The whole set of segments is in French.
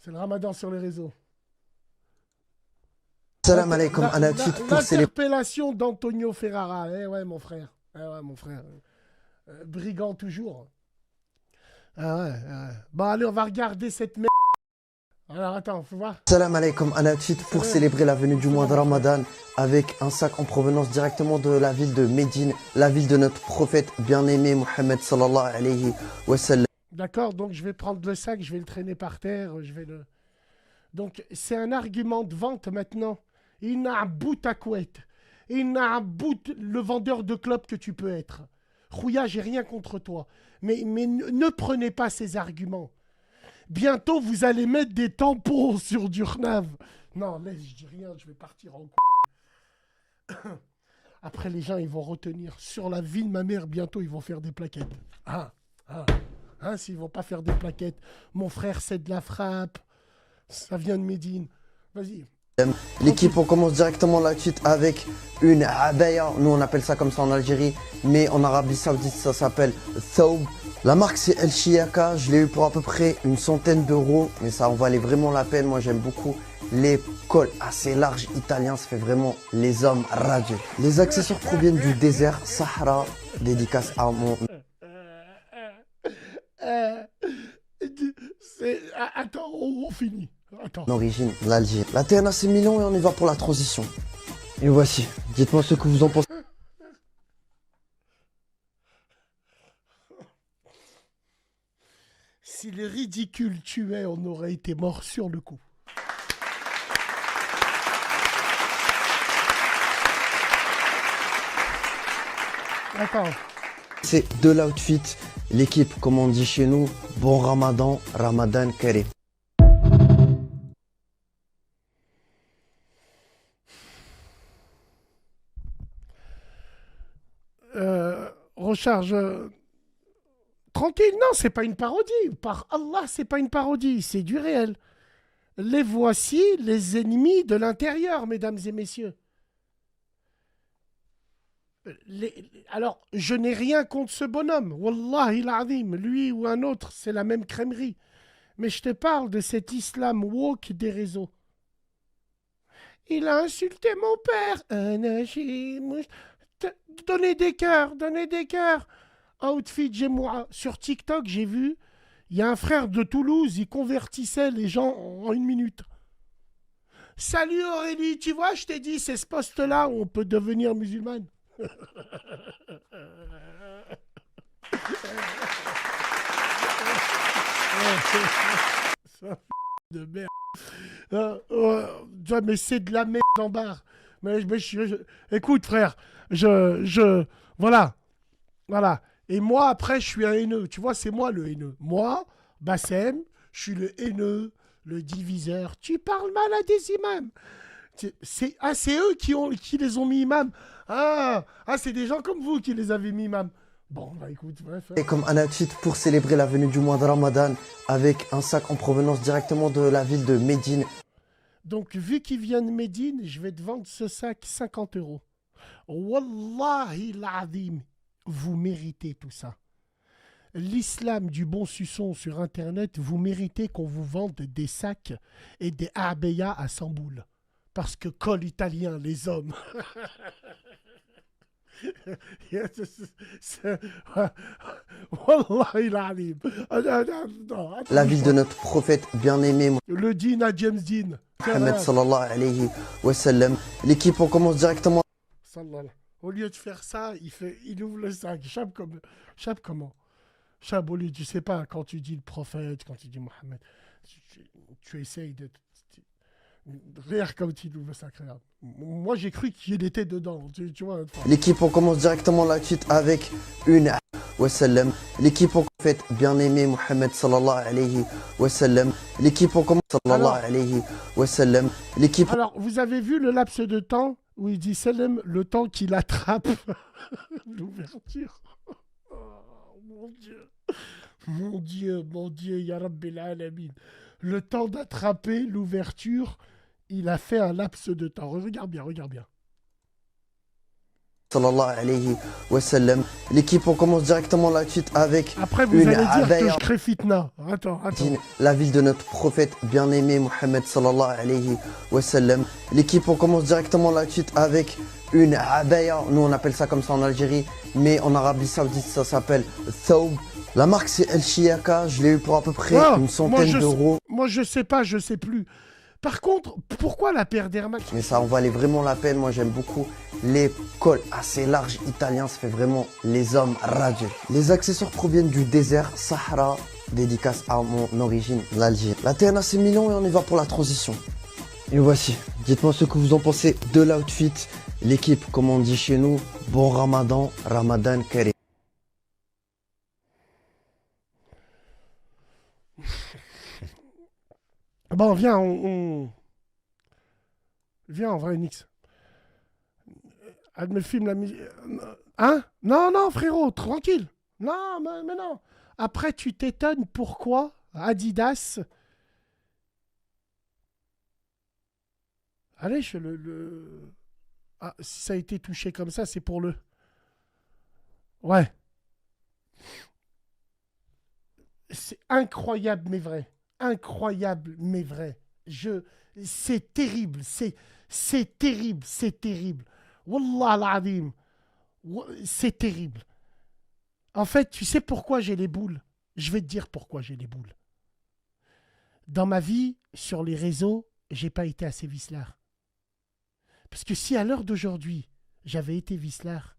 C'est le ramadan sur les réseaux. Salam alaikum, un tweet pour célébrer. L'interpellation d'Antonio Ferrara. Eh ouais, mon frère. Eh ouais, mon frère. Brigand toujours. Ah ouais, ouais. Bon, allez, on va regarder cette merde. Alors, attends, faut voir. Salam alaikum, un tweet pour célébrer la venue du mois de Ramadan avec un sac en provenance directement de la ville de Médine, la ville de notre prophète bien-aimé Mohammed sallallahu alayhi wa sallam. D'accord, donc je vais prendre le sac, je vais le traîner par terre, je vais le... Donc, c'est un argument de vente maintenant. Il n'a un bout à couette. Il n'a un bout le vendeur de clopes que tu peux être. Rouya, j'ai rien contre toi. Mais ne prenez pas ces arguments. Bientôt, vous allez mettre des tampons sur du Rnav. Non, laisse, je dis rien, je vais partir en Après, les gens, ils vont retenir. Sur la vie de ma mère, bientôt, ils vont faire des plaquettes. Ah, ah. Hein, s'ils vont pas faire des plaquettes. Mon frère, c'est de la frappe. Ça vient de Médine. Vas-y. L'équipe, on commence directement la suite avec une abaya. Nous, on appelle ça comme ça en Algérie, mais en Arabie Saoudite, ça s'appelle Thawb. La marque, c'est El Shiaka. Je l'ai eu pour à peu près une centaine d'euros, mais ça en valait vraiment la peine. Moi, j'aime beaucoup les cols assez larges italiens. Ça fait vraiment les hommes radieux. Les accessoires proviennent du désert Sahara. Dédicace à mon... Attends, on finit. Attends. Origine, l'Algérie. La TNA, c'est millions et on y va pour la transition. Et voici. Dites-moi ce que vous en pensez. Si les ridicules tuaient, on aurait été mort sur le coup. Attends. C'est de l'outfit. L'équipe, comme on dit chez nous, bon Ramadan, Ramadan Karim. Recharge. Tranquille, non, c'est pas une parodie. Par Allah, c'est pas une parodie, c'est du réel. Les voici les ennemis de l'intérieur, mesdames et messieurs. Alors, je n'ai rien contre ce bonhomme. Wallahi l'azim, lui ou un autre, c'est la même crèmerie. Mais je te parle de cet islam woke des réseaux. Il a insulté mon père. Donnez des cœurs, donnez des cœurs. Outfit Jemoua. Sur TikTok, j'ai vu, il y a un frère de Toulouse, il convertissait les gens en une minute. Salut Aurélie, tu vois, je t'ai dit, c'est ce poste-là où on peut devenir musulmane. Ça de merde. Mais c'est de la merde en barre. Écoute, frère, voilà. Voilà. Et moi, après, je suis un haineux. Tu vois, c'est moi le haineux. Moi, Bassem, je suis le haineux, le diviseur. Tu parles mal à des imams. C'est eux qui les ont mis imams. C'est des gens comme vous qui les avez mis imams. Bon, bah écoute, bref. Et comme un outfit pour célébrer la venue du mois de Ramadan avec un sac en provenance directement de la ville de Médine. Donc, vu qu'il vient de Médine, je vais te vendre ce sac 50 euros. Wallahi l'azim, vous méritez tout ça. L'islam du bon suçon sur Internet, vous méritez qu'on vous vende des sacs et des abeyas à 100 boules. Parce que col italien, les hommes. Wallahi l'azim. La ville de notre prophète bien-aimé Le din à James Dean. Mohammed sallallahu alayhi wa sallam. L'équipe, on commence directement. Au lieu de faire ça, il ouvre le sac. Chab comment Chab, au lieu, tu sais pas, quand tu dis le prophète, quand tu dis Mohammed, tu essayes de rire comme tu ouvre le sac. Regarde. Moi, j'ai cru qu'il était dedans. Tu vois. L'équipe, on commence directement la suite avec une wa sallam. L'équipe, on fait bien-aimé Mohammed sallallahu alayhi wa sallam. L'équipe, on commence sallallahu alayhi wa sallam. L'équipe. Alors, vous avez vu le laps de temps où il dit Salem, le temps qu'il attrape l'ouverture. Oh, mon Dieu. Mon Dieu, mon Dieu, Ya Rabbil Alamin. Le temps d'attraper l'ouverture, il a fait un laps de temps. Regarde bien, regarde bien. sallallahu alayhi wa sallam. L'équipe, on commence directement la suite avec Après, vous une allez dire que abaya. je crée fitna. Attends. La ville de notre prophète bien-aimé Mohammed sallallahu alayhi wa sallam. L'équipe, on commence directement la suite avec une abaya. Nous, on appelle ça comme ça en Algérie, mais en Arabie Saoudite, ça s'appelle thawb. La marque, c'est El Shiaka. Je l'ai eu pour à peu près une centaine d'euros. Moi, je sais pas, je sais plus. Par contre, pourquoi la paire d'Air Max? Mais ça en valait vraiment la peine. Moi, j'aime beaucoup les cols assez larges italiens. Ça fait vraiment les hommes radieux. Les accessoires proviennent du désert Sahara. Dédicace à mon origine, l'Algérie. La TNA, c'est millions et on y va pour la transition. Et voici. Dites-moi ce que vous en pensez de l'outfit. L'équipe, comme on dit chez nous, bon Ramadan, Ramadan Karim. Bon, viens, viens, en vrai, Nix. Elle me filme la musique. Hein? Non, frérot, tranquille. Non, mais non. Après, tu t'étonnes pourquoi Adidas... Allez, je le... Ah, si ça a été touché comme ça, c'est pour le... Ouais. C'est incroyable, mais vrai. Incroyable, mais vrai. C'est terrible. C'est terrible. Wallah al-Azim. C'est terrible. En fait, tu sais pourquoi j'ai les boules? Je vais te dire pourquoi j'ai les boules. Dans ma vie, sur les réseaux, j'ai pas été assez vicelard. Parce que si à l'heure d'aujourd'hui, j'avais été vicelard,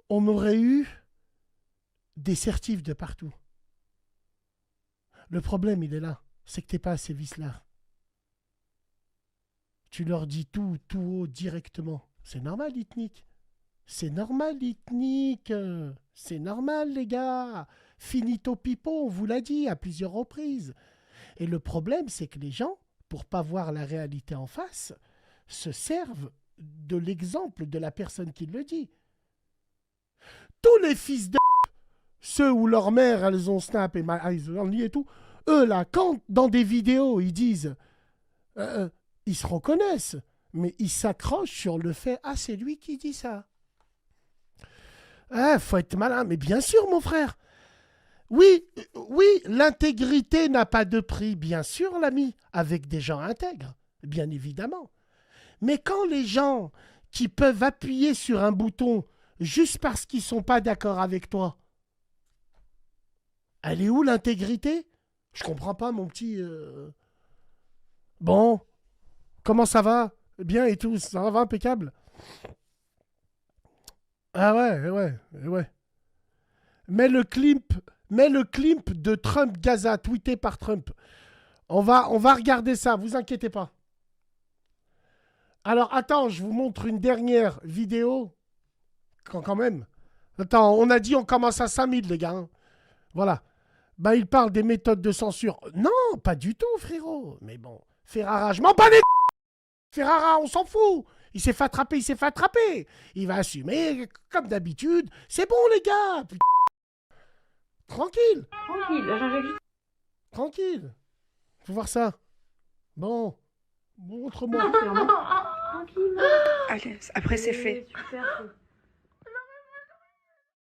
on aurait eu des certifs de partout. Le problème, il est là. C'est que t'es pas assez vicelard. Tu leur dis tout haut, directement. C'est normal, Itnik. C'est normal, Itnik. C'est normal, les gars. Finito pipo, on vous l'a dit à plusieurs reprises. Et le problème, c'est que les gens, pour pas voir la réalité en face, se servent de l'exemple de la personne qui le dit. Tous les fils de... Ceux où leur mère, elles ont Snap et My Eyes Only et tout, eux, là, quand dans des vidéos, ils disent... ils se reconnaissent, mais ils s'accrochent sur le fait « Ah, c'est lui qui dit ça. » Ah, faut être malin, mais bien sûr, mon frère. Oui, l'intégrité n'a pas de prix, bien sûr, l'ami, avec des gens intègres, bien évidemment. Mais quand les gens qui peuvent appuyer sur un bouton juste parce qu'ils ne sont pas d'accord avec toi, elle est où l'intégrité? Je comprends pas, mon petit... Bon, comment ça va? Bien et tout, ça va impeccable. Ah ouais. Mets le clip de Trump Gaza, tweeté par Trump. On va regarder ça, vous inquiétez pas. Alors, attends, je vous montre une dernière vidéo. Quand même. Attends, on a dit on commence à 5000, les gars. Hein. Voilà. Bah, il parle des méthodes de censure. Non, pas du tout, frérot. Mais bon, Ferrara, je m'en bats les... Ferrara, on s'en fout. Il s'est fait attraper. Il va assumer, comme d'habitude. C'est bon, les gars. Putain. Tranquille. Tranquille. Faut voir ça. Bon. Montre-moi. Allez, après c'est fait. Super.